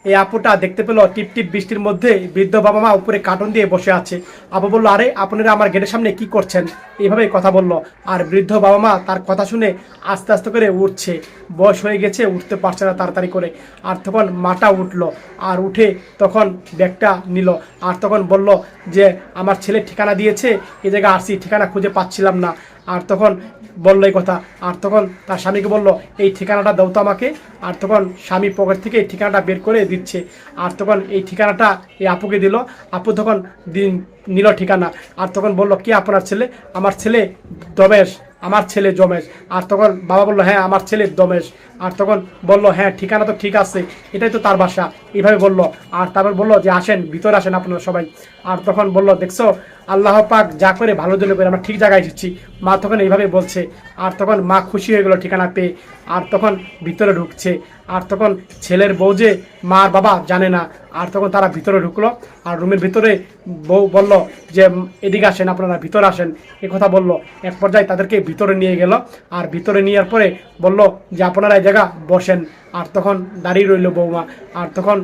এই আপুটা দেখতে পেলো টিপ টিপ বৃষ্টির মধ্যে বৃদ্ধ বাবা মা উপরে কার্টুন দিয়ে বসে আছে। আপু বলল, আরে আপনারা আমার গেটের সামনে কি করছেন? এইভাবে কথা বলল। আর বৃদ্ধ বাবা মা তার কথা শুনে আস্তে আস্তে করে উঠছে। বয়স হয়ে গেছে, উঠতে পারছে না তাড়াতাড়ি করে। আর তখন মাটা উঠলো, আর উঠে তখন ব্যাগটা নিল। আর তখন বলল যে আমার ছেলে ঠিকানা দিয়েছে, এই জায়গায় আসছি, ঠিকানা খুঁজে পাচ্ছিলাম না। আর তখন বললো এই কথা। আর তখন তার স্বামীকে বলল, এই ঠিকানাটা দাও তো আমাকে। আর তখন স্বামী পকেট থেকে এই ঠিকানাটা বের করে দিচ্ছে। আর তখন এই ঠিকানাটা এই আপুকে দিল। আপু তখন নিল ঠিকানা। আর তখন বলল, কে আপনার ছেলে? আমার ছেলে দমেশ, আমার ছেলে জমেশ। আর তখন বাবা বলল, হ্যাঁ আমার ছেলে দমেশ। আর তখন বলল, হ্যাঁ ঠিকানা তো ঠিক আছে, এটাই তো তার বাসা। এইভাবে বলল। আর তারপর বলল যে আসেন, ভিতরে আসেন আপনারা সবাই। আর তখন বলল, দেখছো আল্লাহ পাক যা করে ভালো জন্য করে, আমরা ঠিক জায়গায় এসেছি। মা তখন এইভাবে বলছে। আর তখন মা খুশি হয়ে গেল ঠিকানা পেয়ে। আর তখন ভিতরে ঢুকছে। আর তখন ছেলের বউ যে মা আর বাবা জানে না। আর তখন তারা ভিতরে ঢুকলো। আর রুমের ভিতরে বউ বলল যে এদিকে আসেন, আপনারা ভিতরে আসেন, এ কথা বলল। এক পর্যায়ে তাদেরকে ভিতরে নিয়ে গেল। আর ভিতরে নেওয়ার পরে বলল যে আপনারা এই জায়গা বসেন। আর তখন দাঁড়িয়ে রইল বৌমা। আর তখন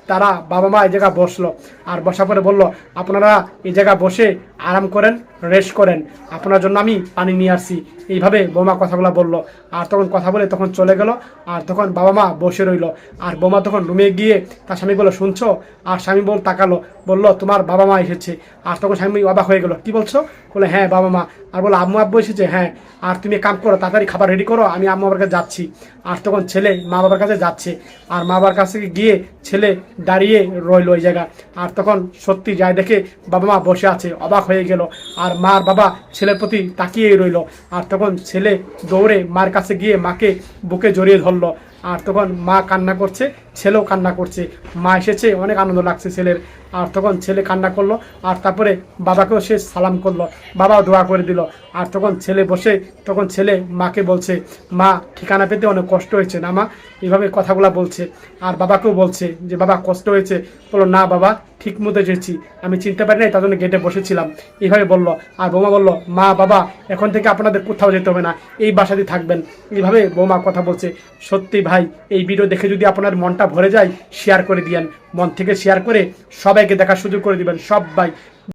তারা বাবা মা এই জায়গা বসলো। আর বসার পরে বলল, আপনারা এই জায়গা বসে আরাম করেন, রেস্ট করেন, আপনার জন্য আমি পানি নিয়ে আসছি। এইভাবে বৌমা কথাগুলো বলল। আর তখন কথা বলে তখন চলে গেল। আর তখন বাবা মা বসে রইল। আর বৌমা তখন রুমে গিয়ে তার স্বামী বলল, শুনছো? আর স্বামী তাকালো, বলল, তোমার বাবা মা এসেছে। আর তখন স্বামী অবাক হয়ে গেল, কি বলছো? বলে, হ্যাঁ বাবা মা। আর বলো, আম্মু আব্বু এসেছে? হ্যাঁ। আর তুমি কাম করো, তাড়াতাড়ি খাবার রেডি করো, আমি আম্মু বাবার কাছে যাচ্ছি। আর তখন ছেলে মা বাবার কাছে যাচ্ছে। আর মা বাবার কাছে গিয়ে ছেলে দাঁড়িয়ে রইল ওই জায়গা। আর তখন সত্যি যায় দেখে বাবা মা বসে আছে, অবাক হয়ে গেল। আর মা আর বাবা ছেলের প্রতি তাকিয়েই রইল। আর তখন ছেলে দৌড়ে মার কাছে গিয়ে মাকে বুকে জড়িয়ে ধরলো। আর তখন মা কান্না করছে, ছেলেও কান্না করছে। মা এসেছে, অনেক আনন্দ লাগছে ছেলের। আর তখন ছেলে কান্না করলো। আর তারপরে বাবাকেও সে সালাম করলো, বাবাও দোয়া করে দিল। আর তখন ছেলে বসে, তখন ছেলে মাকে বলছে, মা ঠিকানা পেতে অনেক কষ্ট হয়েছে না মা? এইভাবে কথাগুলো বলছে। আর বাবাকেও বলছে যে বাবা কষ্ট হয়েছে। বলো, না বাবা, ঠিক মতো এসেছি, আমি চিনতে পারি নাই, তার জন্য গেটে বসেছিলাম। এইভাবে বলল। আর বৌমা বলল, মা বাবা এখন থেকে আপনাদের কোথাও যেতে হবে না, এই বাসাতেই থাকবেন। এইভাবে বৌমা কথা বলছে। সত্যি ভাই, এই ভিডিও দেখে যদি আপনার মনটা ভরে যায়, শেয়ার করে দিয়েন, মন থেকে শেয়ার করে সবাইকে দেখার সুযোগ করে দিবেন সবাই।